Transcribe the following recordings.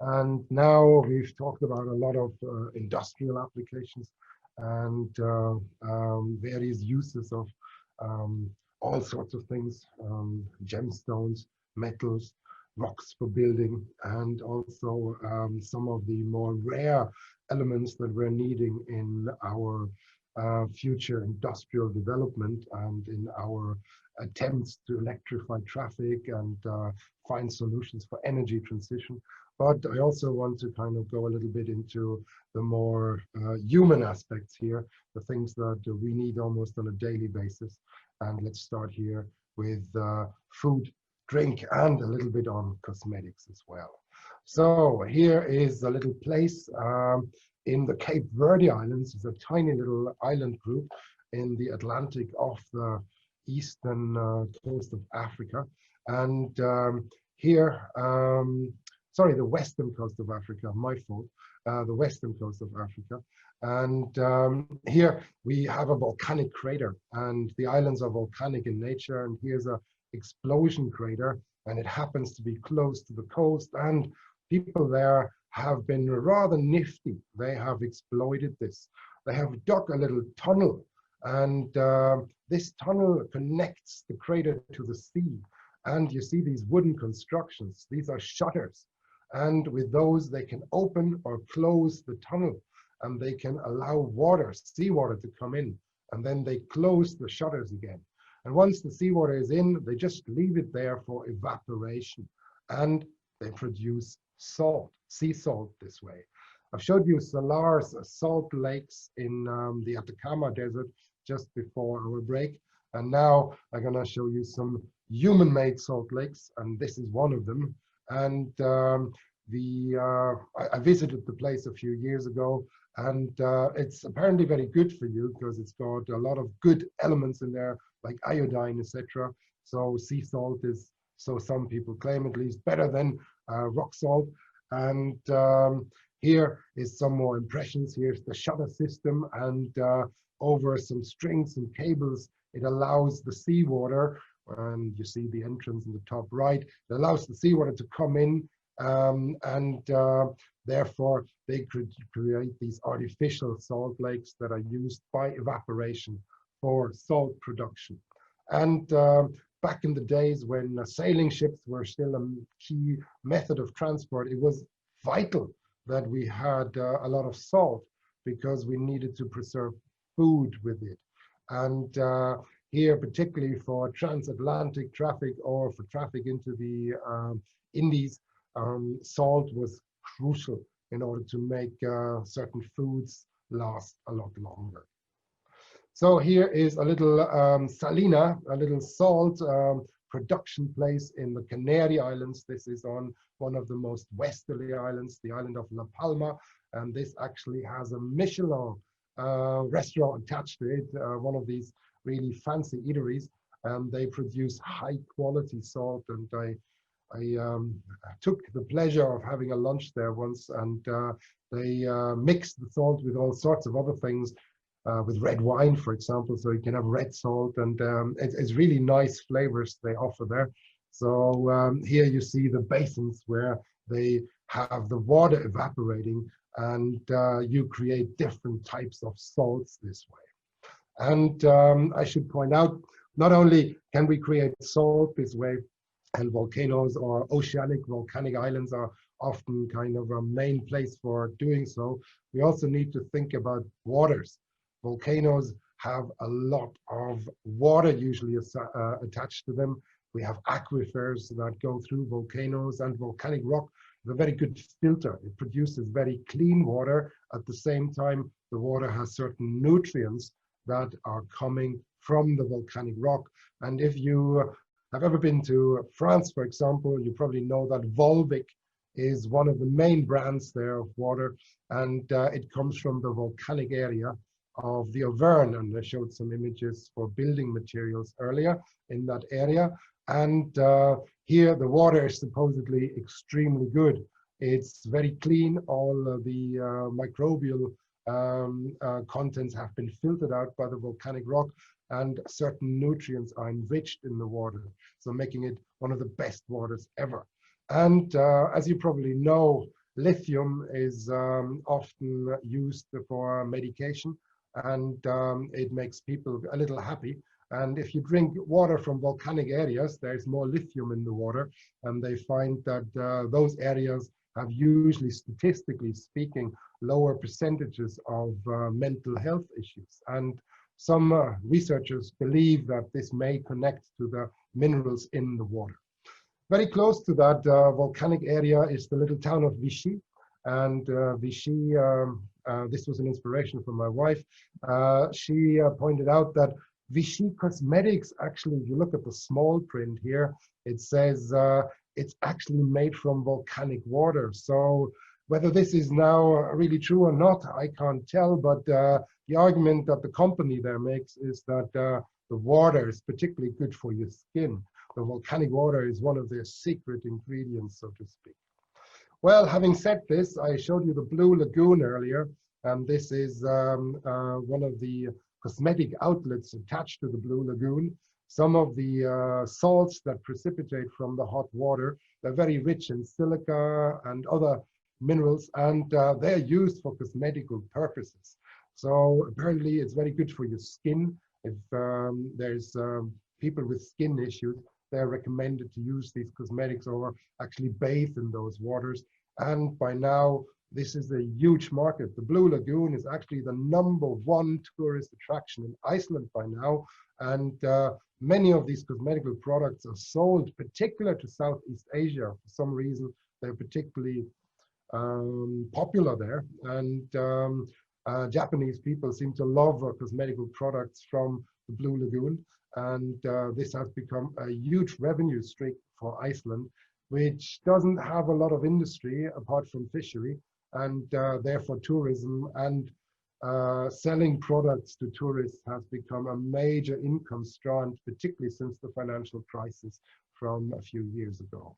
And now we've talked about a lot of industrial applications and various uses of um, all sorts of things, gemstones, metals, rocks for building, and also some of the more rare elements that we're needing in our future industrial development and in our attempts to electrify traffic and find solutions for energy transition. But I also want to kind of go a little bit into the more human aspects here, the things that we need almost on a daily basis. And let's start here with food, drink, and a little bit on cosmetics as well. So here is a little place in the Cape Verde Islands. It's a tiny little island group in the Atlantic off the eastern coast of Africa. And here, sorry, the western coast of Africa, my fault, the western coast of Africa. And here we have a volcanic crater, and the islands are volcanic in nature. And here's a explosion crater, and it happens to be close to the coast. And people there have been rather nifty. They have exploited this. They have dug a little tunnel, and this tunnel connects the crater to the sea. And you see these wooden constructions. These are shutters. And with those, they can open or close the tunnel, and they can allow water, seawater, to come in. And then they close the shutters again. And once the seawater is in, they just leave it there for evaporation. And they produce salt, sea salt this way. I've showed you salars, salt lakes in the Atacama Desert just before our break. And now I'm going to show you some human-made salt lakes, and this is one of them. And I visited the place a few years ago, and it's apparently very good for you because it's got a lot of good elements in there, like iodine, etc. So sea salt is, so some people claim at least, better than rock salt. And here is some more impressions. Here's the shutter system, and over some strings and cables, it allows the seawater, and you see the entrance in the top right, it allows the seawater to come in, and therefore they could create these artificial salt lakes that are used by evaporation for salt production. And back in the days when sailing ships were still a key method of transport, it was vital that we had a lot of salt because we needed to preserve food with it. And here, particularly for transatlantic traffic or for traffic into the Indies, salt was crucial in order to make certain foods last a lot longer. So here is a little salina, a little salt production place in the Canary Islands. This is on one of the most westerly islands, the island of La Palma. And this actually has a Michelin restaurant attached to it, one of these really fancy eateries. And they produce high quality salt. And I took the pleasure of having a lunch there once, and they mix the salt with all sorts of other things, with red wine, for example, so you can have red salt, and it's really nice flavors they offer there. So here you see the basins where they have the water evaporating, and you create different types of salts this way. And I should point out, not only can we create salt this way, and volcanoes or oceanic volcanic islands are often kind of a main place for doing so, we also need to think about waters. Volcanoes have a lot of water usually attached to them. We have aquifers that go through volcanoes, and volcanic rock is a very good filter. It produces very clean water. At the same time, the water has certain nutrients that are coming from the volcanic rock. And if you have ever been to France, for example, you probably know that Volvic is one of the main brands there of water, and it comes from the volcanic area of the Auvergne, and I showed some images for building materials earlier in that area. And here the water is supposedly extremely good. It's very clean. All of the microbial contents have been filtered out by the volcanic rock, and certain nutrients are enriched in the water, so making it one of the best waters ever. And as you probably know, lithium is often used for medication, and it makes people a little happy. And if you drink water from volcanic areas, there's more lithium in the water, and they find that those areas have usually, statistically speaking, lower percentages of mental health issues. And some researchers believe that this may connect to the minerals in the water. Very close to that volcanic area is the little town of Vichy. And Vichy, this was an inspiration from my wife. She pointed out that Vichy Cosmetics, actually, if you look at the small print here, it says it's actually made from volcanic water. So whether this is now really true or not, I can't tell, but the argument that the company there makes is that the water is particularly good for your skin. The volcanic water is one of their secret ingredients, so to speak. Well, having said this, I showed you the Blue Lagoon earlier, and this is one of the cosmetic outlets attached to the Blue Lagoon. Some of the salts that precipitate from the hot water, they're very rich in silica and other minerals, and they're used for cosmetical purposes. So apparently it's very good for your skin. If there's people with skin issues, they're recommended to use these cosmetics or actually bathe in those waters. And by now, this is a huge market. The Blue Lagoon is actually the #1 tourist attraction in Iceland by now. And many of these cosmetical products are sold, particular to Southeast Asia. For some reason, they're particularly popular there. And Japanese people seem to love cosmetical products from the Blue Lagoon. And this has become a huge revenue stream for Iceland, which doesn't have a lot of industry apart from fishery, and therefore tourism and selling products to tourists has become a major income strand, particularly since the financial crisis from a few years ago.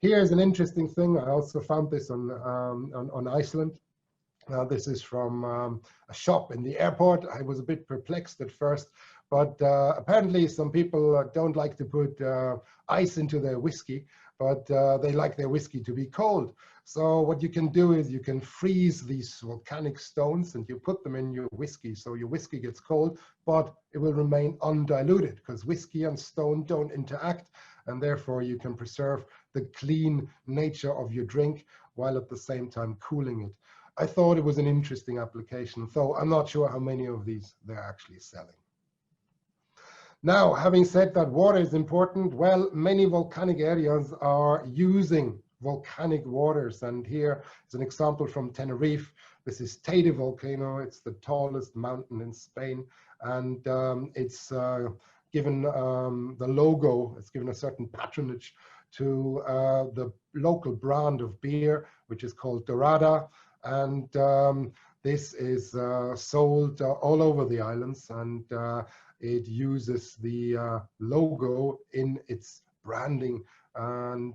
Here's an interesting thing. I also found this on Iceland. This is from a shop in the airport. I was a bit perplexed at first, but apparently some people don't like to put ice into their whiskey, but they like their whiskey to be cold. So what you can do is you can freeze these volcanic stones and you put them in your whiskey. So your whiskey gets cold, but it will remain undiluted because whiskey and stone don't interact. And therefore you can preserve the clean nature of your drink while at the same time cooling it. I thought it was an interesting application, though I'm not sure how many of these they're actually selling. Now, having said that water is important, well, many volcanic areas are using volcanic waters. And here is an example from Tenerife. This is Teide volcano. It's the tallest mountain in Spain. And it's given the logo, it's given a certain patronage to the local brand of beer, which is called Dorada. And this is sold all over the islands, and it uses the logo in its branding. And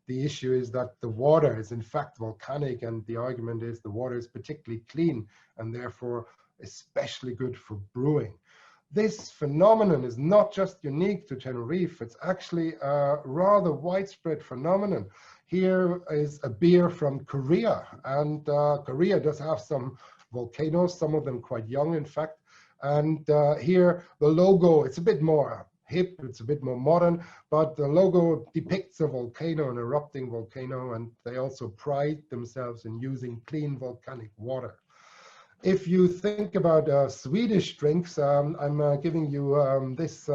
the issue is that the water is in fact volcanic, and the argument is the water is particularly clean and therefore especially good for brewing. This phenomenon is not just unique to Tenerife, it's actually a rather widespread phenomenon. Here is a beer from Korea, and Korea does have some volcanoes, some of them quite young in fact. And here the logo, it's a bit more hip, it's a bit more modern, but the logo depicts a volcano, an erupting volcano, and they also pride themselves in using clean volcanic water. If you think about Swedish drinks, I'm giving you this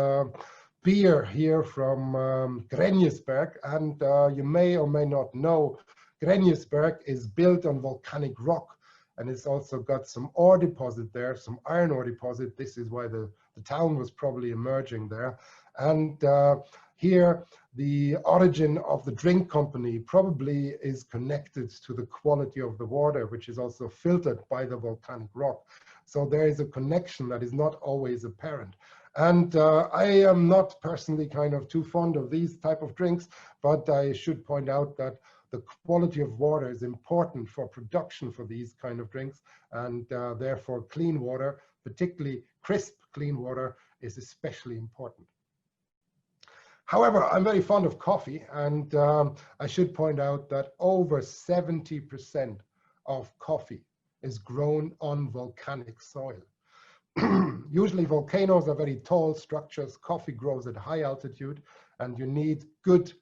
beer here from Grängesberg, and you may or may not know Grängesberg is built on volcanic rock, and it's also got some ore deposit there, some iron ore deposit. This is why the town was probably emerging there. And here the origin of the drink company probably is connected to the quality of the water, which is also filtered by the volcanic rock. So there is a connection that is not always apparent. And I am not personally kind of too fond of these type of drinks, but I should point out that the quality of water is important for production for these kind of drinks, and therefore clean water, particularly crisp clean water, is especially important. However, I'm very fond of coffee, and I should point out that over 70% of coffee is grown on volcanic soil. Usually volcanoes are very tall structures. Coffee grows at high altitude, and you need good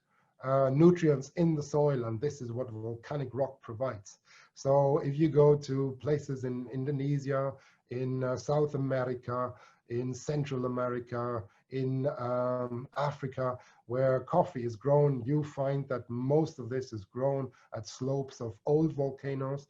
nutrients in the soil, and this is what volcanic rock provides. So if you go to places in Indonesia, in South America, in Central America, in Africa, where coffee is grown, you find that most of this is grown at slopes of old volcanoes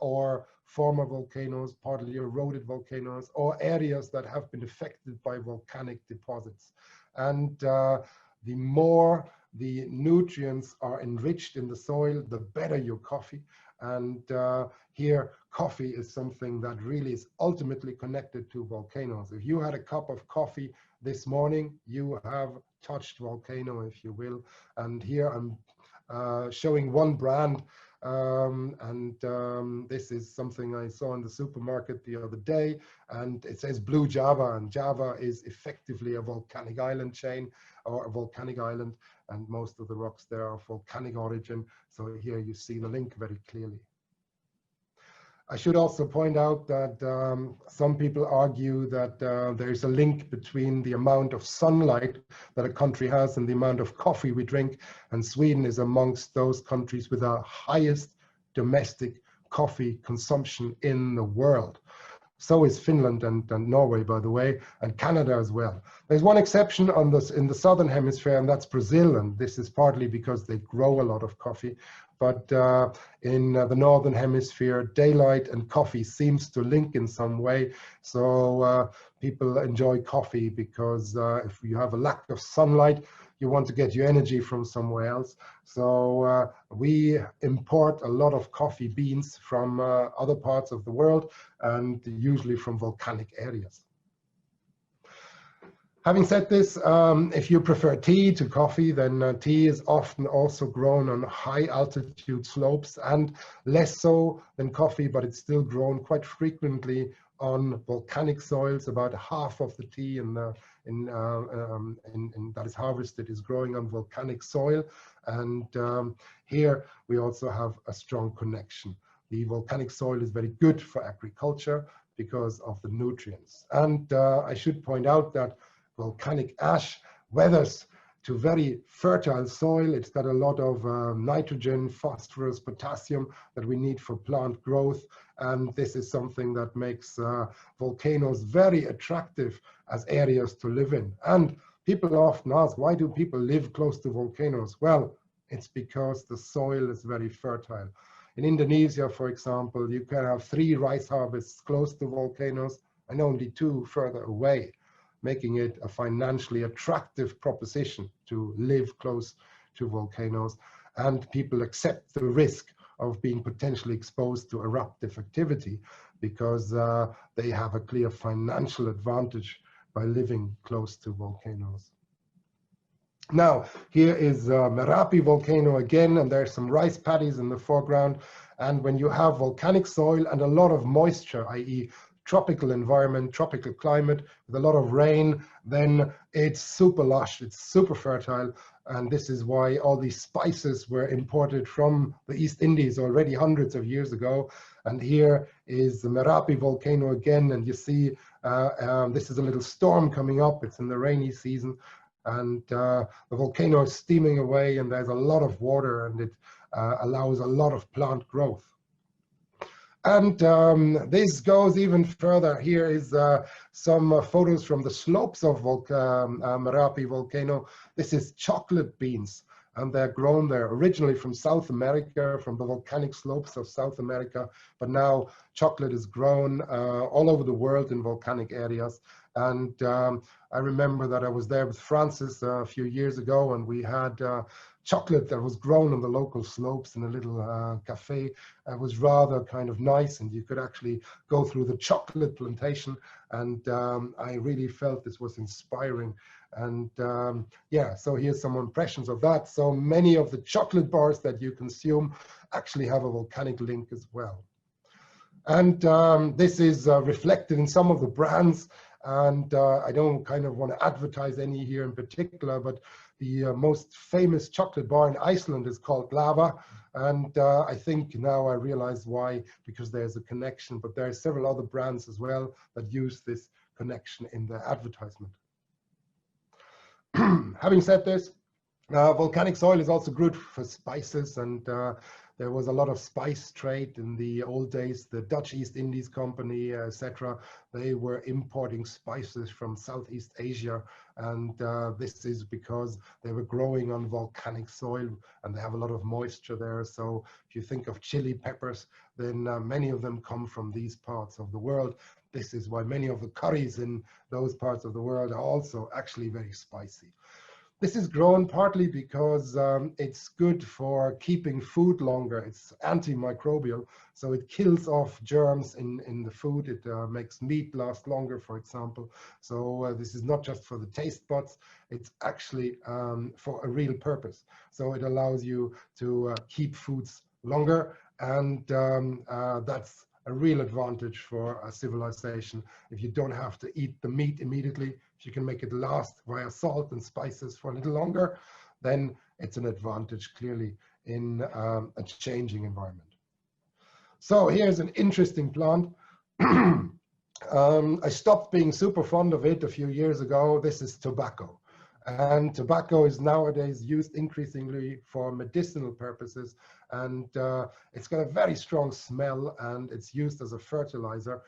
or former volcanoes, partly eroded volcanoes, or areas that have been affected by volcanic deposits. And the more the nutrients are enriched in the soil, the better your coffee. And here, coffee is something that really is ultimately connected to volcanoes. If you had a cup of coffee this morning, you have touched volcano, if you will. And here I'm showing one brand. This is something I saw in the supermarket the other day, and it says Blue Java, and Java is effectively a volcanic island chain, or a volcanic island, and most of the rocks there are of volcanic origin. So here you see the link very clearly. I should also point out that some people argue that there is a link between the amount of sunlight that a country has and the amount of coffee we drink, and Sweden is amongst those countries with the highest domestic coffee consumption in the world. So is Finland and Norway, by the way, and Canada as well. There's one exception on this in the southern hemisphere, and that's Brazil, and this is partly because they grow a lot of coffee. But in the northern hemisphere, daylight and coffee seems to link in some way. So people enjoy coffee because if you have a lack of sunlight, you want to get your energy from somewhere else. So we import a lot of coffee beans from other parts of the world, and usually from volcanic areas. Having said this, if you prefer tea to coffee, then tea is often also grown on high altitude slopes, and less so than coffee, but it's still grown quite frequently on volcanic soils. About half of the tea that is harvested is growing on volcanic soil. And here we also have a strong connection. The volcanic soil is very good for agriculture because of the nutrients. And I should point out that volcanic ash weathers to very fertile soil. It's got a lot of nitrogen, phosphorus, potassium that we need for plant growth. And this is something that makes volcanoes very attractive as areas to live in. And people often ask, why do people live close to volcanoes? Well, it's because the soil is very fertile. In Indonesia, for example, you can have 3 rice harvests close to volcanoes and only 2 further away, making it a financially attractive proposition to live close to volcanoes. And people accept the risk of being potentially exposed to eruptive activity because they have a clear financial advantage by living close to volcanoes. Now, here is Merapi volcano again, and there's some rice paddies in the foreground. And when you have volcanic soil and a lot of moisture, i.e. tropical environment, tropical climate with a lot of rain, then it's super lush, it's super fertile. And this is why all these spices were imported from the East Indies already hundreds of years ago. And here is the Merapi volcano again, and you see this is a little storm coming up. It's in the rainy season, and the volcano is steaming away, and there's a lot of water, and it allows a lot of plant growth. And this goes even further. Here is some photos from the slopes of Merapi volcano. This is chocolate beans, and they're grown there originally from South America, from the volcanic slopes of South America. But now chocolate is grown all over the world in volcanic areas. And I remember that I was there with Francis a few years ago, and we had chocolate that was grown on the local slopes in a little cafe. It was rather kind of nice, and you could actually go through the chocolate plantation, and I really felt this was inspiring. And yeah, so here's some impressions of that. So many of the chocolate bars that you consume actually have a volcanic link as well. And this is reflected in some of the brands. And I don't kind of want to advertise any here in particular, but The most famous chocolate bar in Iceland is called lava. And I think now I realize why, because there's a connection, but there are several other brands as well that use this connection in their advertisement. Having said this, volcanic soil is also good for spices, and there was a lot of spice trade in the old days. The Dutch East Indies Company, etc., they were importing spices from Southeast Asia, and this is because they were growing on volcanic soil and they have a lot of moisture there. So if you think of chili peppers, then many of them come from these parts of the world. This is why many of the curries in those parts of the world are also actually very spicy. This is grown partly because it's good for keeping food longer. It's antimicrobial, so it kills off germs in the food. It makes meat last longer, for example. So this is not just for the taste buds, it's actually for a real purpose. So it allows you to keep foods longer, and that's a real advantage for a civilization. If you don't have to eat the meat immediately, if you can make it last via salt and spices for a little longer, then it's an advantage clearly in a changing environment. So here's an interesting plant. I stopped being super fond of it a few years ago. This is tobacco. And tobacco is nowadays used increasingly for medicinal purposes, and it's got a very strong smell, and it's used as a fertilizer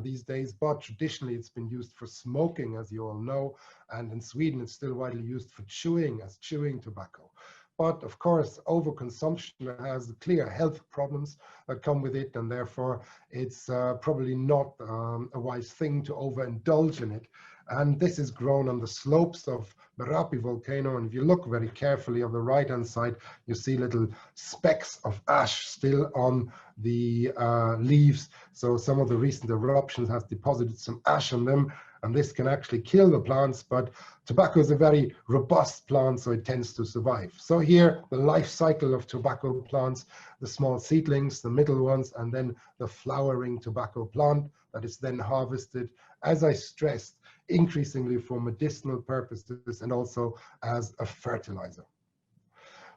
these days, but traditionally it's been used for smoking, as you all know, and in Sweden it's still widely used for chewing, as chewing tobacco. But of course, overconsumption has clear health problems that come with it, and therefore it's probably not a wise thing to overindulge in it. And this is grown on the slopes of Merapi volcano. And if you look very carefully on the right-hand side, you see little specks of ash still on the leaves. So some of the recent eruptions has deposited some ash on them, and this can actually kill the plants. But tobacco is a very robust plant, so it tends to survive. So here, the life cycle of tobacco plants, the small seedlings, the middle ones, and then the flowering tobacco plant that is then harvested, as I stressed, increasingly for medicinal purposes and also as a fertilizer.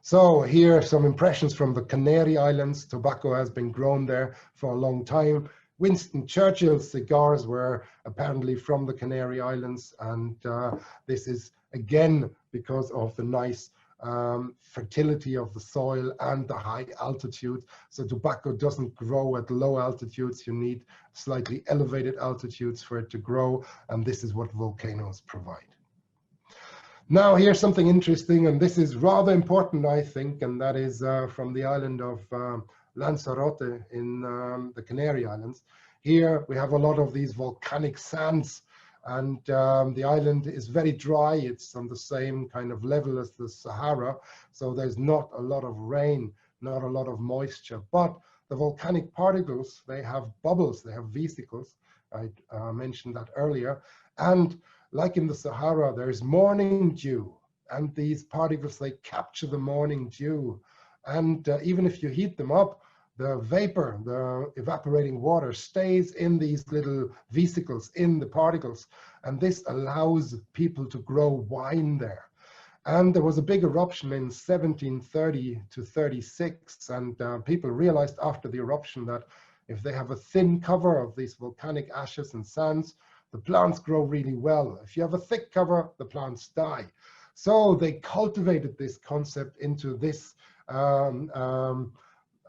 So here are some impressions from the Canary Islands. Tobacco has been grown there for a long time. Winston Churchill's cigars were apparently from the Canary Islands, and this is again because of the nice fertility of the soil and the high altitude. So tobacco doesn't grow at low altitudes. You need slightly elevated altitudes for it to grow, and this is what volcanoes provide. Now here's something interesting, and this is rather important, I think, and that is from the island of Lanzarote in the Canary Islands. Here we have a lot of these volcanic sands, and the island is very dry. It's on the same kind of level as the Sahara, so there's not a lot of rain, not a lot of moisture. But the volcanic particles, they have bubbles, they have vesicles. I mentioned that earlier. And like in the Sahara, there's morning dew, and these particles, they capture the morning dew. And even if you heat them up, the vapor, the evaporating water, stays in these little vesicles, in the particles, and this allows people to grow wine there. And there was a big eruption in 1730 to 36, and people realized after the eruption that if they have a thin cover of these volcanic ashes and sands, the plants grow really well. If you have a thick cover, the plants die. So they cultivated this concept into this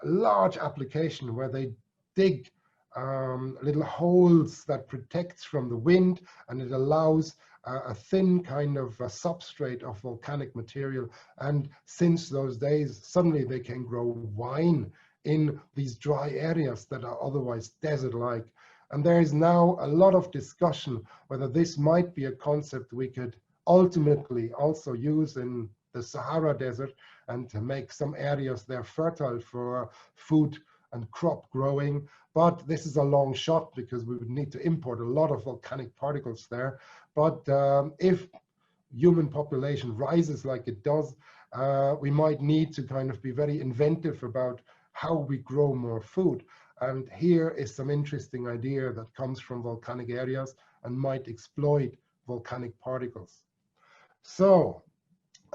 large application where they dig little holes that protects from the wind, and it allows a thin kind of substrate of volcanic material. And since those days, suddenly they can grow wine in these dry areas that are otherwise desert-like. And there is now a lot of discussion whether this might be a concept we could ultimately also use in the Sahara Desert, and to make some areas there fertile for food and crop growing. But this is a long shot because we would need to import a lot of volcanic particles there. But if human population rises like it does, we might need to kind of be very inventive about how we grow more food. And here is some interesting idea that comes from volcanic areas and might exploit volcanic particles. So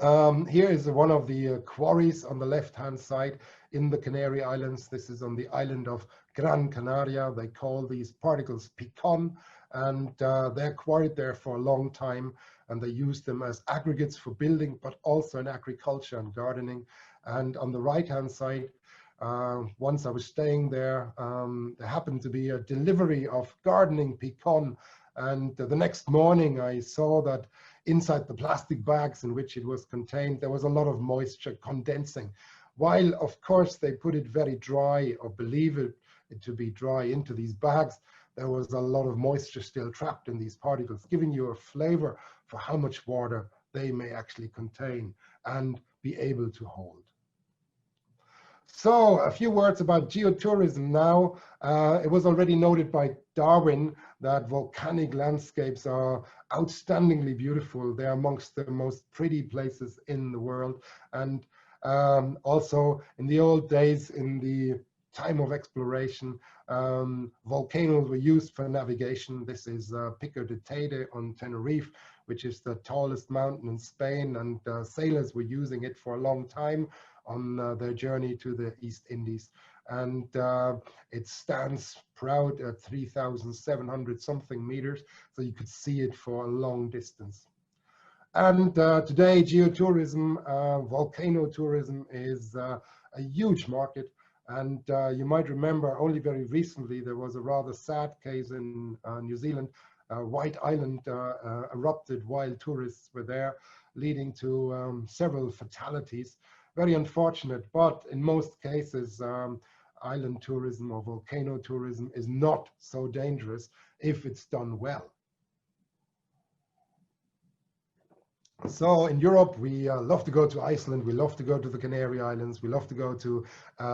Here is one of the quarries on the left-hand side in the Canary Islands. This is on the island of Gran Canaria. They call these particles picon, and they're quarried there for a long time, and they use them as aggregates for building, but also in agriculture and gardening. And on the right-hand side, once I was staying there, there happened to be a delivery of gardening picon, and the next morning I saw that inside the plastic bags in which it was contained, there was a lot of moisture condensing. While, of course, they put it very dry, or believe it to be dry, into these bags, there was a lot of moisture still trapped in these particles, giving you a flavor for how much water they may actually contain and be able to hold. So a few words about geotourism now. It was already noted by Darwin that volcanic landscapes are outstandingly beautiful. They're amongst the most pretty places in the world. And also in the old days, in the time of exploration, volcanoes were used for navigation. This is Pico de Teide on Tenerife, which is the tallest mountain in Spain, and sailors were using it for a long time on their journey to the East Indies. And it stands proud at 3,700 something meters, so you could see it for a long distance. And today, geotourism, volcano tourism is a huge market. And you might remember only very recently there was a rather sad case in New Zealand. White Island erupted while tourists were there, leading to several fatalities. Very unfortunate, but in most cases, island tourism or volcano tourism is not so dangerous if it's done well. So in Europe, we love to go to Iceland, we love to go to the Canary Islands, we love to go to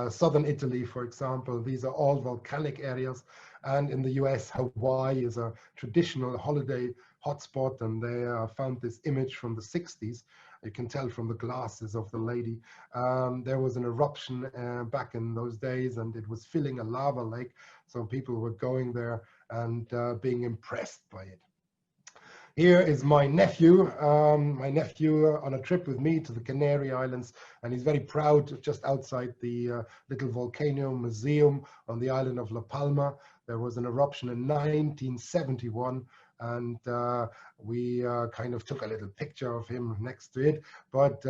southern Italy, for example. These are all volcanic areas. And in the US, Hawaii is a traditional holiday hotspot, and they found this image from the 60s. You can tell from the glasses of the lady. There was an eruption back in those days, and it was filling a lava lake. So people were going there and being impressed by it. Here is my nephew on a trip with me to the Canary Islands, and he's very proud. Just outside the little volcano museum on the island of La Palma, there was an eruption in 1971, and we kind of took a little picture of him next to it. But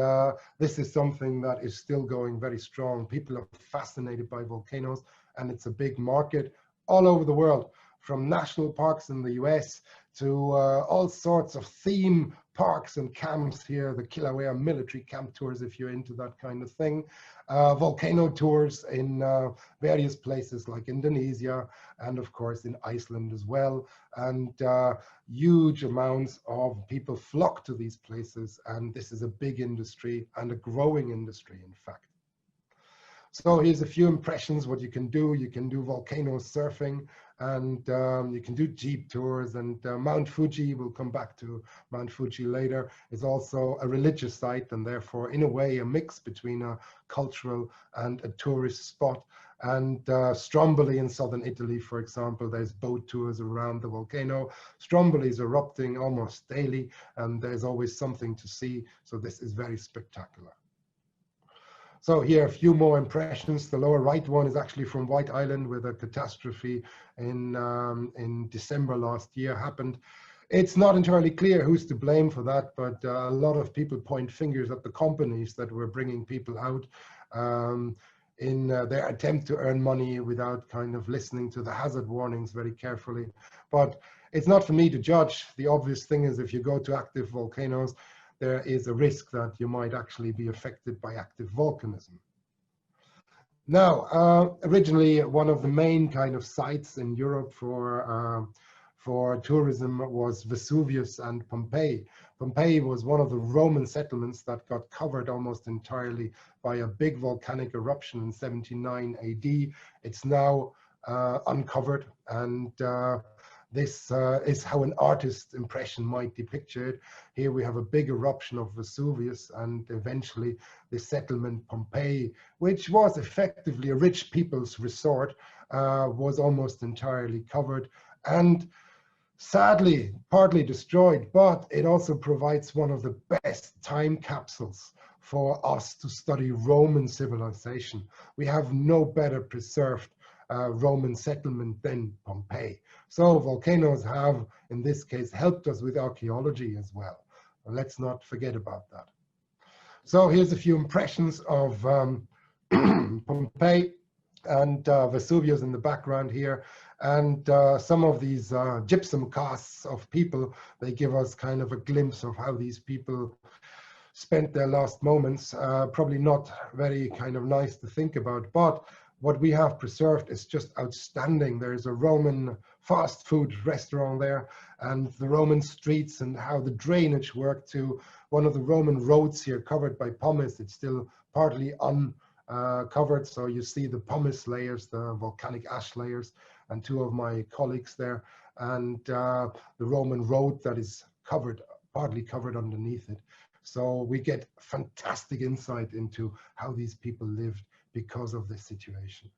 this is something that is still going very strong. People are fascinated by volcanoes, and it's a big market all over the world, from national parks in the US to all sorts of theme parks and camps here, the Kilauea military camp tours, if you're into that kind of thing, volcano tours in various places like Indonesia, and of course in Iceland as well. And huge amounts of people flock to these places, and this is a big industry and a growing industry, in fact. So here's a few impressions what you can do. You can do volcano surfing, and you can do jeep tours, and Mount Fuji, we'll come back to Mount Fuji later, is also a religious site, and therefore in a way a mix between a cultural and a tourist spot. And Stromboli in southern Italy, for example, there's boat tours around the volcano. Stromboli is erupting almost daily, and there's always something to see, so this is very spectacular. So here a few more impressions. The lower right one is actually from White Island, where the catastrophe in December last year happened. It's not entirely clear who's to blame for that, but a lot of people point fingers at the companies that were bringing people out in their attempt to earn money without kind of listening to the hazard warnings very carefully. But it's not for me to judge. The obvious thing is if you go to active volcanoes, there is a risk that you might actually be affected by active volcanism. Now, originally, one of the main kind of sites in Europe for tourism was Vesuvius and Pompeii. Pompeii was one of the Roman settlements that got covered almost entirely by a big volcanic eruption in 79 AD. It's now uncovered, and this is how an artist's impression might depict it. Here we have a big eruption of Vesuvius, and eventually the settlement Pompeii, which was effectively a rich people's resort, was almost entirely covered. And sadly partly destroyed, but it also provides one of the best time capsules for us to study Roman civilization. We have no better preserved Roman settlement than Pompeii. So volcanoes have, in this case, helped us with archaeology as well. Let's not forget about that. So here's a few impressions of Pompeii and Vesuvius in the background here. And some of these gypsum casts of people, they give us kind of a glimpse of how these people spent their last moments. Probably not very kind of nice to think about, but what we have preserved is just outstanding. There's a Roman fast food restaurant there, and the Roman streets and how the drainage worked to one of the Roman roads here covered by pumice. It's still partly uncovered, so you see the pumice layers, the volcanic ash layers, and two of my colleagues there, and the Roman road that is covered, partly covered underneath it. So we get fantastic insight into how these people lived because of this situation.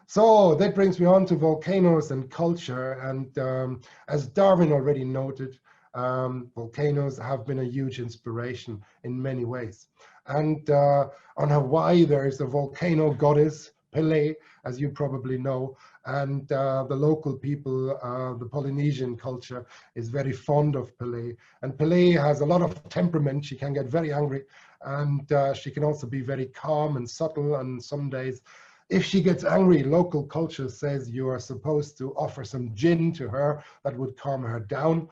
So that brings me on to volcanoes and culture. And as Darwin already noted, volcanoes have been a huge inspiration in many ways. And on Hawaii, there is a volcano goddess, Pele, as you probably know. And the local people, the Polynesian culture, is very fond of Pele. And Pele has a lot of temperament. She can get very angry, and she can also be very calm and subtle. And some days, if she gets angry, local culture says you are supposed to offer some gin to her. That would calm her down.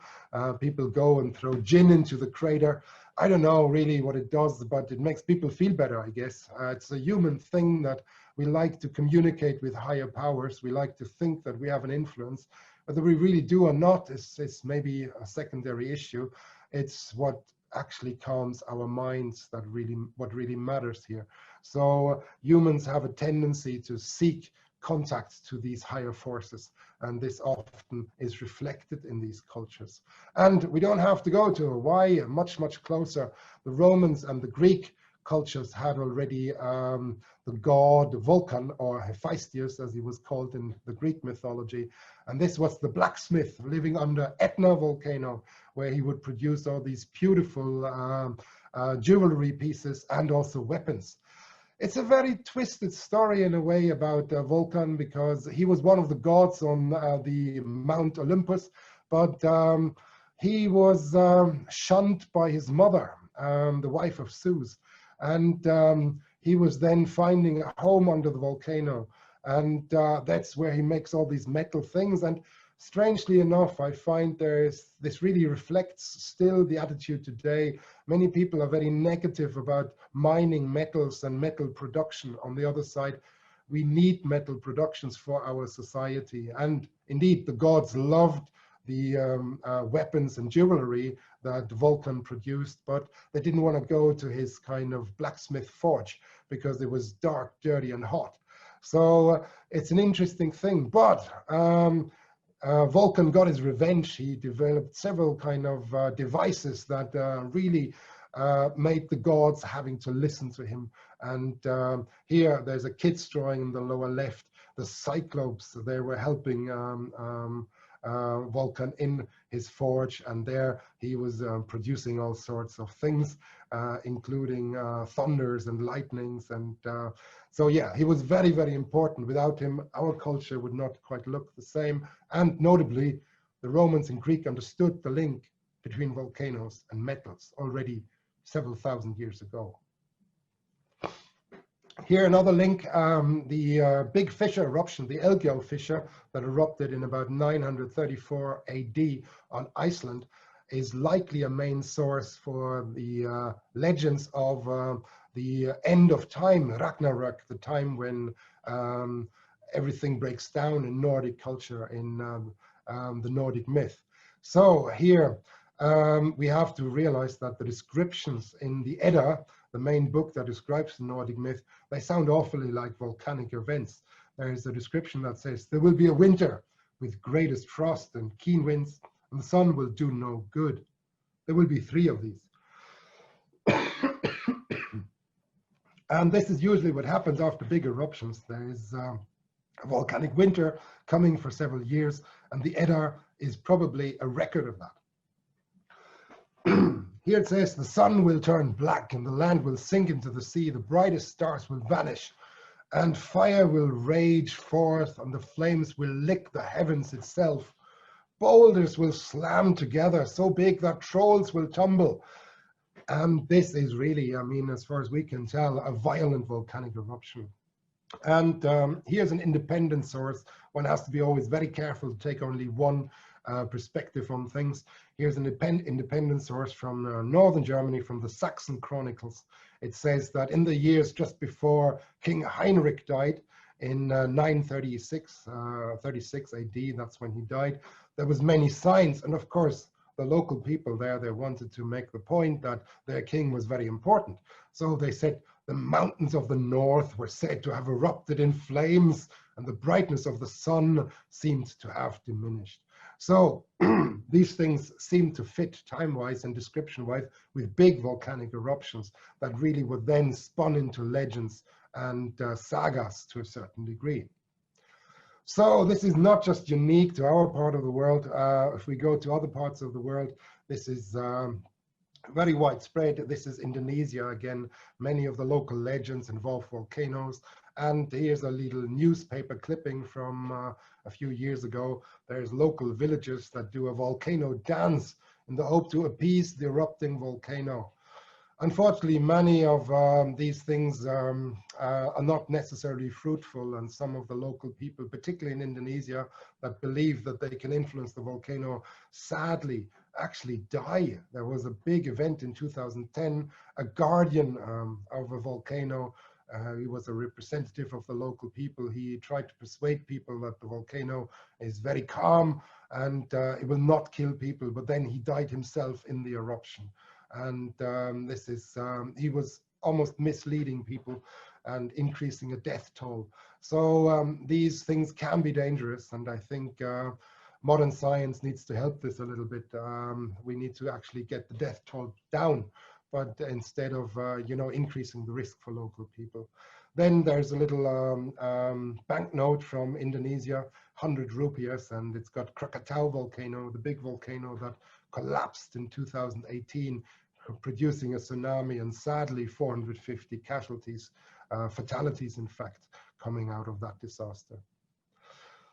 People go and throw gin into the crater. I don't know really what it does, but it makes people feel better, I guess. It's a human thing that we like to communicate with higher powers. We like to think that we have an influence. Whether we really do or not is maybe a secondary issue. It's what actually calms our minds that what really matters here. So humans have a tendency to seek contact to these higher forces, and this often is reflected in these cultures. And we don't have to go to Hawaii, much closer. The Romans and the Greek cultures had already the god Vulcan, or Hephaestus as he was called in the Greek mythology, and this was the blacksmith living under Etna volcano, where he would produce all these beautiful jewelry pieces and also weapons. It's a very twisted story in a way about Vulcan, because he was one of the gods on the Mount Olympus, but he was shunned by his mother, the wife of Zeus, and he was then finding a home under the volcano, and that's where he makes all these metal things. And strangely enough, I find this really reflects still the attitude today. Many people are very negative about mining metals and metal production. On the other side, we need metal productions for our society. And indeed, the gods loved the weapons and jewelry that Vulcan produced, but they didn't want to go to his kind of blacksmith forge because it was dark, dirty, and hot. So it's an interesting thing. But Vulcan got his revenge. He developed several kind of devices that really made the gods having to listen to him. And here there's a kid's drawing in the lower left. The Cyclopes, they were helping Vulcan in his forge, and there he was producing all sorts of things, including thunders and lightnings. And so yeah, he was very, very important. Without him, our culture would not quite look the same. And notably, the Romans and Greek understood the link between volcanoes and metals already several thousand years ago. Here another link, the big fissure eruption, the Elgjo fissure that erupted in about 934 AD on Iceland, is likely a main source for the legends of the end of time, Ragnarok, the time when everything breaks down in Nordic culture, in the Nordic myth. So here we have to realize that the descriptions in the Edda, the main book that describes the Nordic myth, they sound awfully like volcanic events. There is a description that says, there will be a winter with greatest frost and keen winds, and the sun will do no good. There will be 3 of these. And this is usually what happens after big eruptions. There is a volcanic winter coming for several years, and the Edda is probably a record of that. Here it says, the sun will turn black and the land will sink into the sea. The brightest stars will vanish and fire will rage forth and the flames will lick the heavens itself. Boulders will slam together so big that trolls will tumble. And this is really, I mean, as far as we can tell, a violent volcanic eruption. And here's an independent source. One has to be always very careful to take only one perspective on things. Here's an independent source from northern Germany, from the Saxon Chronicles. It says that in the years just before King Heinrich died in 936, 36 AD, that's when he died, there was many signs. And of course, the local people there, they wanted to make the point that their king was very important. So they said the mountains of the north were said to have erupted in flames and the brightness of the sun seemed to have diminished. So these things seem to fit time-wise and description-wise with big volcanic eruptions that really were then spun into legends and sagas to a certain degree. So this is not just unique to our part of the world. If we go to other parts of the world, this is very widespread. This is Indonesia again. Many of the local legends involve volcanoes. And here's a little newspaper clipping from a few years ago. There's local villagers that do a volcano dance in the hope to appease the erupting volcano. Unfortunately, many of these things are not necessarily fruitful, and some of the local people, particularly in Indonesia, that believe that they can influence the volcano, sadly, actually die. There was a big event in 2010, a guardian of a volcano. He was a representative of the local people. He tried to persuade people that the volcano is very calm and it will not kill people, but then he died himself in the eruption. And this is, he was almost misleading people and increasing a death toll. So these things can be dangerous, and I think modern science needs to help this a little bit. We need to actually get the death toll down, but instead of you know, increasing the risk for local people. Then there's a little banknote from Indonesia, 100 rupiahs, and it's got Krakatau volcano, the big volcano that collapsed in 2018, producing a tsunami, and sadly 450 casualties, fatalities in fact, coming out of that disaster.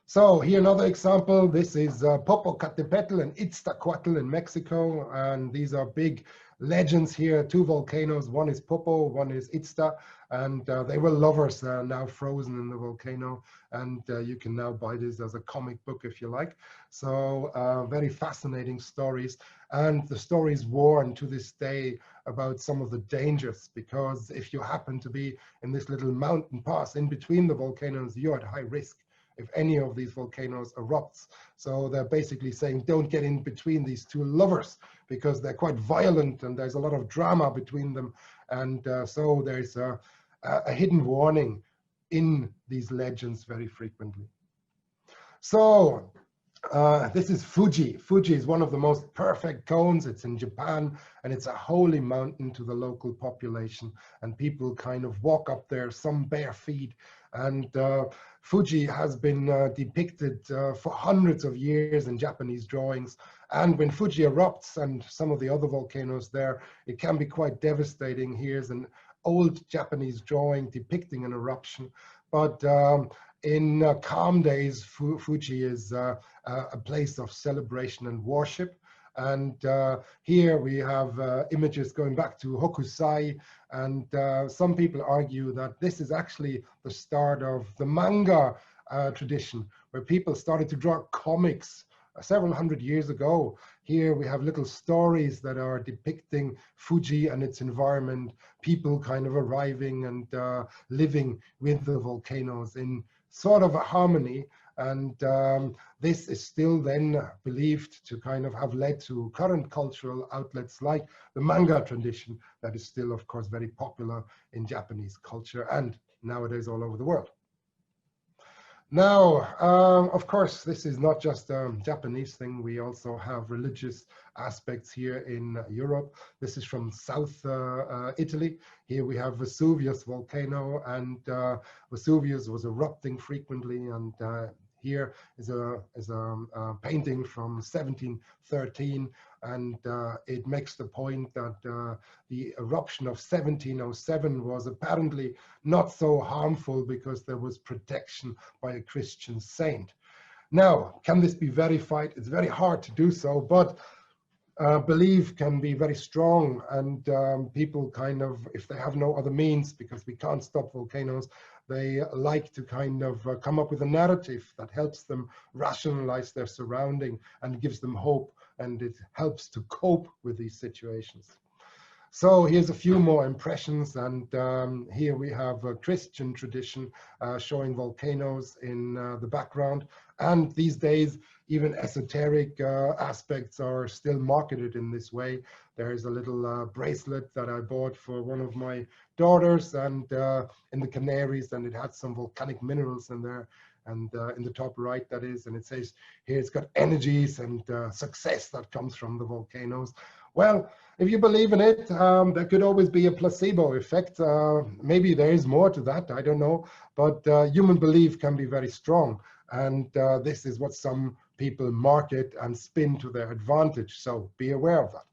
So here another example. This is Popocatepetl and Iztaccíhuatl in Mexico, and these are big legends here. Two volcanoes, one is Popo, one is Izta, and they were lovers, now frozen in the volcano, and you can now buy this as a comic book if you like. So very fascinating stories, and the stories warn to this day about some of the dangers, because if you happen to be in this little mountain pass in between the volcanoes, you're at high risk if any of these volcanoes erupts. So they're basically saying, don't get in between these two lovers, because they're quite violent and there's a lot of drama between them. And so there's a hidden warning in these legends very frequently. So this is Fuji. Fuji is one of the most perfect cones. It's in Japan, and it's a holy mountain to the local population. And people kind of walk up there, some bare feet. And Fuji has been depicted for hundreds of years in Japanese drawings. And when Fuji erupts, and some of the other volcanoes there, it can be quite devastating. Here's an old Japanese drawing depicting an eruption. But in calm days, Fuji is a place of celebration and worship. And here we have images going back to Hokusai, and some people argue that this is actually the start of the manga tradition, where people started to draw comics several hundred years ago. Here we have little stories that are depicting Fuji and its environment, people kind of arriving and living with the volcanoes in sort of a harmony. And this is still then believed to kind of have led to current cultural outlets like the manga tradition that is still, of course, very popular in Japanese culture and nowadays all over the world. Now, of course, this is not just a Japanese thing. We also have religious aspects here in Europe. This is from South Italy. Here we have Vesuvius volcano, and Vesuvius was erupting frequently, and here is a painting from 1713, and it makes the point that the eruption of 1707 was apparently not so harmful because there was protection by a Christian saint. Now, can this be verified? It's very hard to do so, but belief can be very strong, and people kind of, if they have no other means, because we can't stop volcanoes, they like to kind of come up with a narrative that helps them rationalize their surrounding and gives them hope, and it helps to cope with these situations. So here's a few more impressions, and here we have a Christian tradition showing volcanoes in the background. And these days, even esoteric aspects are still marketed in this way. There is a little bracelet that I bought for one of my daughters, and in the Canaries, and it had some volcanic minerals in there. And in the top right, that is, and it says here it's got energies and success that comes from the volcanoes. Well, if you believe in it, there could always be a placebo effect. Maybe there is more to that, I don't know. But human belief can be very strong. And this is what some people market and spin to their advantage. So be aware of that.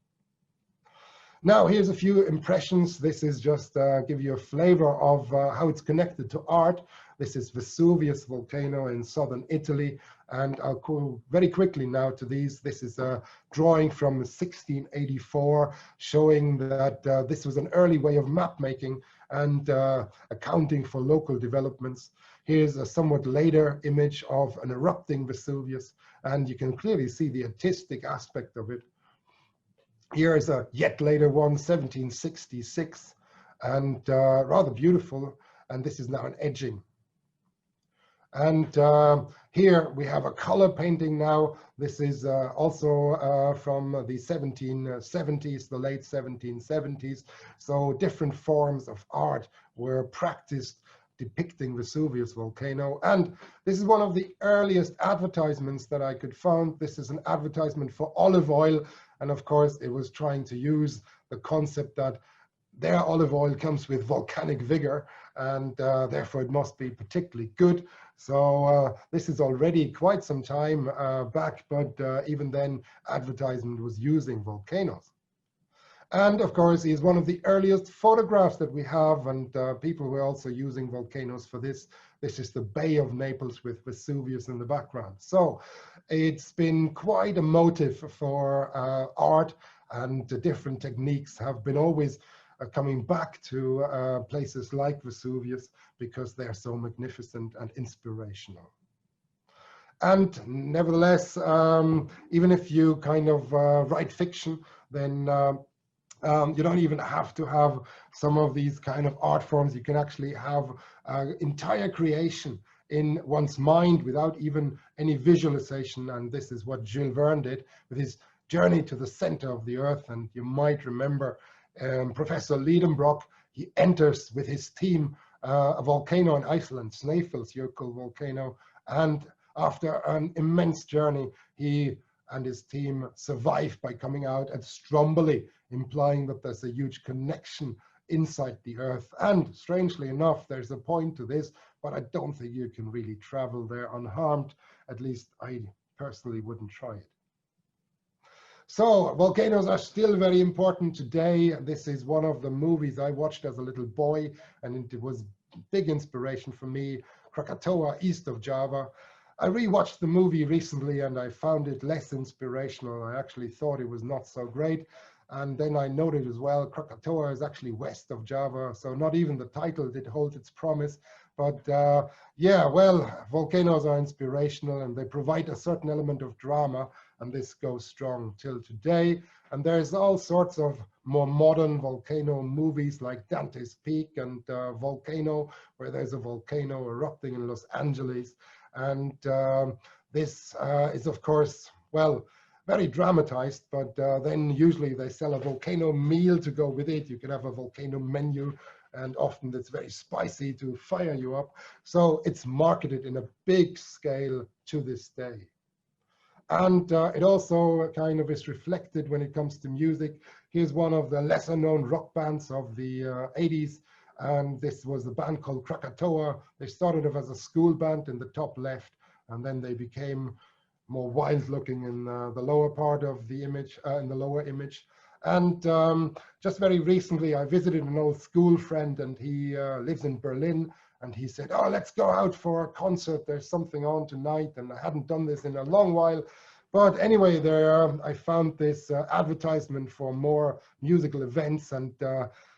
Now, here's a few impressions. This is just give you a flavor of how it's connected to art. This is Vesuvius volcano in southern Italy. And I'll go very quickly now to these. This is a drawing from 1684 showing that this was an early way of map making and accounting for local developments. Here's a somewhat later image of an erupting Vesuvius, and you can clearly see the artistic aspect of it. Here is a yet later one, 1766, and rather beautiful, and this is now an edging. And here we have a color painting now. This is also from the 1770s, the late 1770s. So different forms of art were practiced depicting Vesuvius volcano. And this is one of the earliest advertisements that I could find. This is an advertisement for olive oil. And of course, it was trying to use the concept that their olive oil comes with volcanic vigor, and therefore it must be particularly good. So this is already quite some time back, but even then advertisement was using volcanoes. And of course, he is one of the earliest photographs that we have, and people were also using volcanoes for this. This is the Bay of Naples with Vesuvius in the background. So it's been quite a motive for art, and the different techniques have been always coming back to places like Vesuvius because they're so magnificent and inspirational. And nevertheless, even if you kind of write fiction, then you don't even have to have some of these kind of art forms. You can actually have entire creation in one's mind without even any visualization. And this is what Jules Verne did with his journey to the center of the earth. And you might remember Professor Liedenbrock, he enters with his team a volcano in Iceland, Snæfellsjökull volcano. And after an immense journey, he and his team survive by coming out at Stromboli, implying that there's a huge connection inside the earth. And strangely enough, there's a point to this, but I don't think you can really travel there unharmed. At least I personally wouldn't try it. So volcanoes are still very important today. This is one of the movies I watched as a little boy, and it was big inspiration for me, Krakatoa, east of Java. I rewatched the movie recently and I found it less inspirational. I actually thought it was not so great. And then I noted as well, Krakatoa is actually west of Java, so not even the title did hold its promise. But yeah, well, volcanoes are inspirational and they provide a certain element of drama, and this goes strong till today. And there's all sorts of more modern volcano movies like Dante's Peak and Volcano, where there's a volcano erupting in Los Angeles. And this is, of course, well, very dramatized, but then usually they sell a volcano meal to go with it. You can have a volcano menu, and often it's very spicy to fire you up. So it's marketed in a big scale to this day. And it also kind of is reflected when it comes to music. Here's one of the lesser known rock bands of the 80s. And this was a band called Krakatoa. They started off as a school band in the top left. and then they became more wild looking in the lower part of the image, in the lower image. And just very recently, I visited an old school friend, and he lives in Berlin, and he said, oh, let's go out for a concert. There's something on tonight, and I hadn't done this in a long while. But anyway, there I found this advertisement for more musical events, and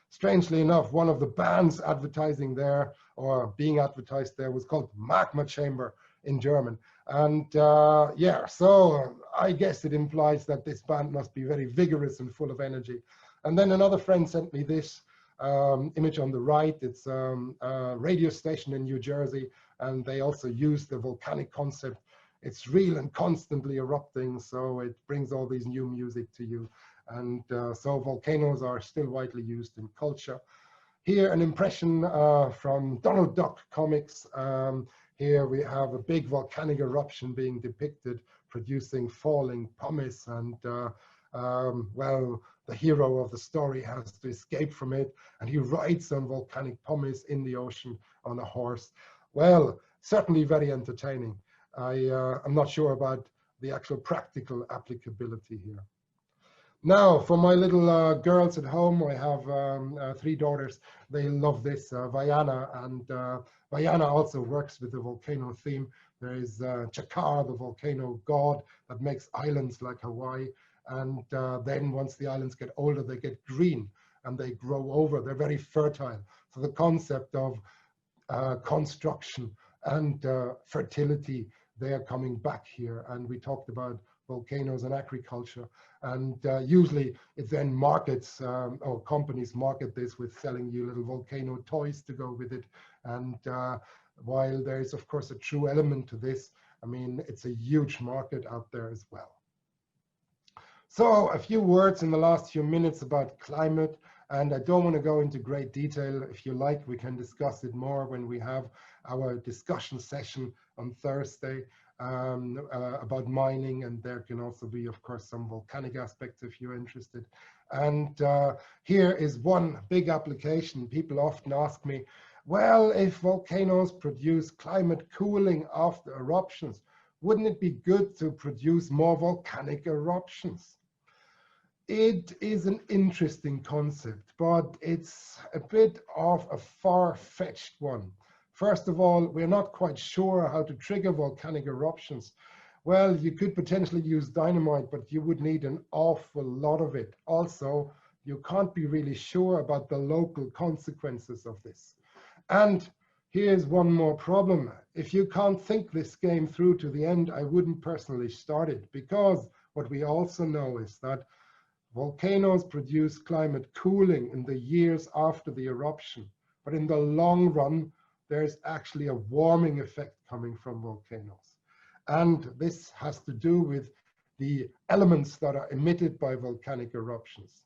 strangely enough, one of the bands advertising there, or being advertised there, was called Magma Chamber in German. And yeah, so I guess it implies that this band must be very vigorous and full of energy. And then another friend sent me this image on the right. It's a radio station in New Jersey, and they also use the volcanic concept. It's real and constantly erupting, so it brings all these new music to you. And so volcanoes are still widely used in culture. Here, an impression from Donald Duck comics. Here we have a big volcanic eruption being depicted, producing falling pumice, and well, the hero of the story has to escape from it, and he rides on volcanic pumice in the ocean on a horse. Well, certainly very entertaining. I'm not sure about the actual practical applicability here. Now, for my little girls at home, I have 3 daughters. They love this, Vaiana, and Vaiana also works with the volcano theme. There is Chakar, the volcano god that makes islands like Hawaii. And then once the islands get older, they get green and they grow over. They're very fertile. So the concept of construction and fertility, they are coming back here. And we talked about volcanoes and agriculture. And usually it then markets, or companies market this with selling you little volcano toys to go with it. And while there is, of course, a true element to this, I mean, it's a huge market out there as well. So a few words in the last few minutes about climate, and I don't want to go into great detail. If you like, we can discuss it more when we have our discussion session on Thursday about mining, and there can also be, of course, some volcanic aspects if you're interested. And here is one big application. People often ask me, well, if volcanoes produce climate cooling after eruptions, wouldn't it be good to produce more volcanic eruptions? It is an interesting concept, but it's a bit of a far-fetched one. First of all, we're not quite sure how to trigger volcanic eruptions. Well, you could potentially use dynamite, but you would need an awful lot of it. Also, you can't be really sure about the local consequences of this. And here's one more problem. If you can't think this game through to the end, I wouldn't personally start it, because what we also know is that volcanoes produce climate cooling in the years after the eruption. But in the long run, there's actually a warming effect coming from volcanoes. And this has to do with the elements that are emitted by volcanic eruptions.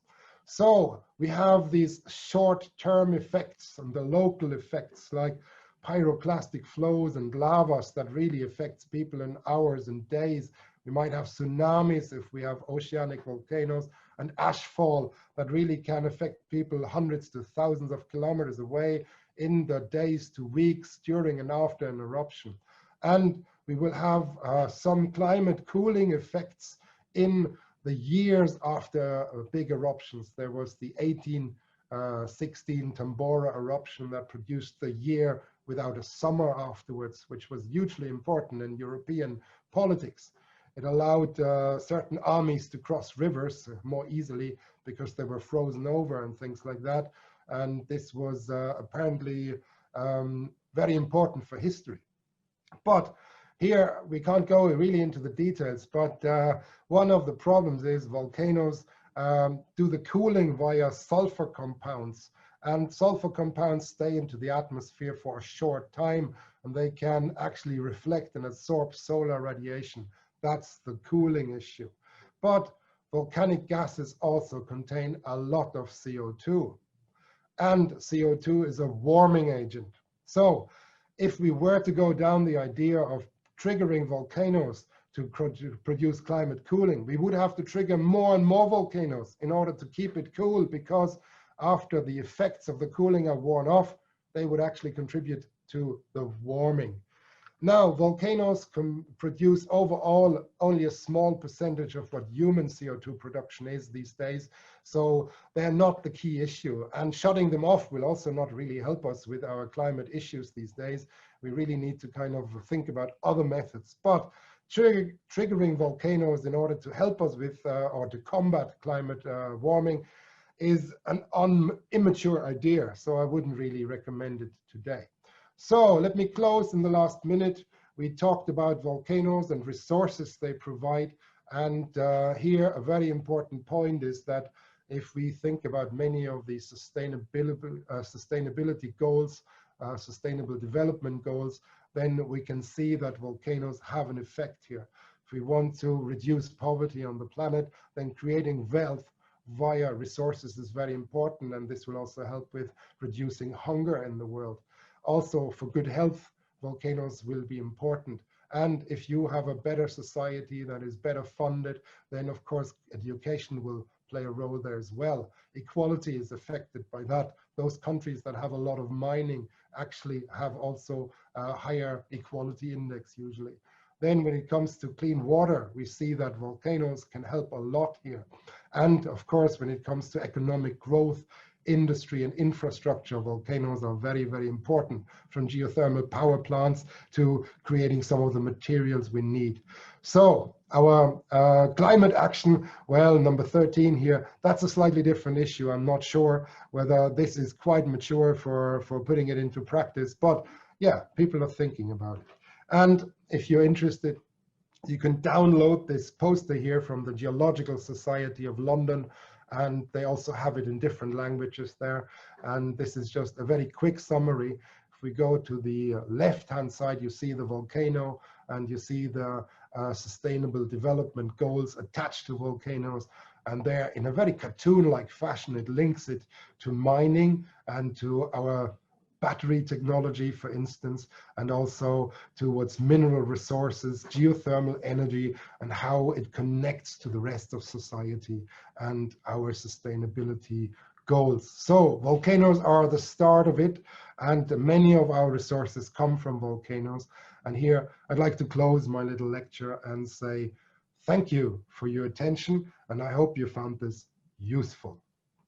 So we have these short-term effects and the local effects like pyroclastic flows and lavas that really affects people in hours and days. We might have tsunamis if we have oceanic volcanoes, and ashfall that really can affect people hundreds to thousands of kilometers away in the days to weeks during and after an eruption. And we will have some climate cooling effects in the years after big eruptions. There was the 1816 Tambora eruption that produced the year without a summer afterwards, which was hugely important in European politics. It allowed certain armies to cross rivers more easily because they were frozen over and things like that. And this was apparently very important for history. But here we can't go really into the details, but one of the problems is volcanoes do the cooling via sulfur compounds, and sulfur compounds stay into the atmosphere for a short time, and they can actually reflect and absorb solar radiation. That's the cooling issue. But volcanic gases also contain a lot of CO2, and CO2 is a warming agent. So if we were to go down the idea of triggering volcanoes to produce climate cooling, we would have to trigger more and more volcanoes in order to keep it cool, because after the effects of the cooling are worn off, they would actually contribute to the warming. Now, volcanoes can produce overall only a small percentage of what human CO2 production is these days. So they're not the key issue. And shutting them off will also not really help us with our climate issues these days. We really need to kind of think about other methods. But triggering volcanoes in order to help us with or to combat climate warming is an immature idea. So I wouldn't really recommend it today. So let me close in the last minute. We talked about volcanoes and resources they provide. And here a very important point is that if we think about many of the sustainability goals, sustainable development goals, then we can see that volcanoes have an effect here. If we want to reduce poverty on the planet, then creating wealth via resources is very important, and this will also help with reducing hunger in the world. Also, for good health, volcanoes will be important. And if you have a better society that is better funded, then of course education will play a role there as well. Equality is affected by that. Those countries that have a lot of mining actually have also a higher equality index usually. Then when it comes to clean water, we see that volcanoes can help a lot here. And of course, when it comes to economic growth, industry and infrastructure, volcanoes are very, very important, from geothermal power plants to creating some of the materials we need. So our climate action, well, number 13 here, that's a slightly different issue. I'm not sure whether this is quite mature for putting it into practice, but yeah, people are thinking about it. And if you're interested, you can download this poster here from the Geological Society of London, and they also have it in different languages there. And this is just a very quick summary. If we go to the left-hand side, you see the volcano, and you see the sustainable development goals attached to volcanoes. And there, in a very cartoon-like fashion, it links it to mining and to our battery technology, for instance, and also towards mineral resources, geothermal energy, and how it connects to the rest of society and our sustainability goals. So volcanoes are the start of it, and many of our resources come from volcanoes. And here I'd like to close my little lecture and say thank you for your attention, and I hope you found this useful.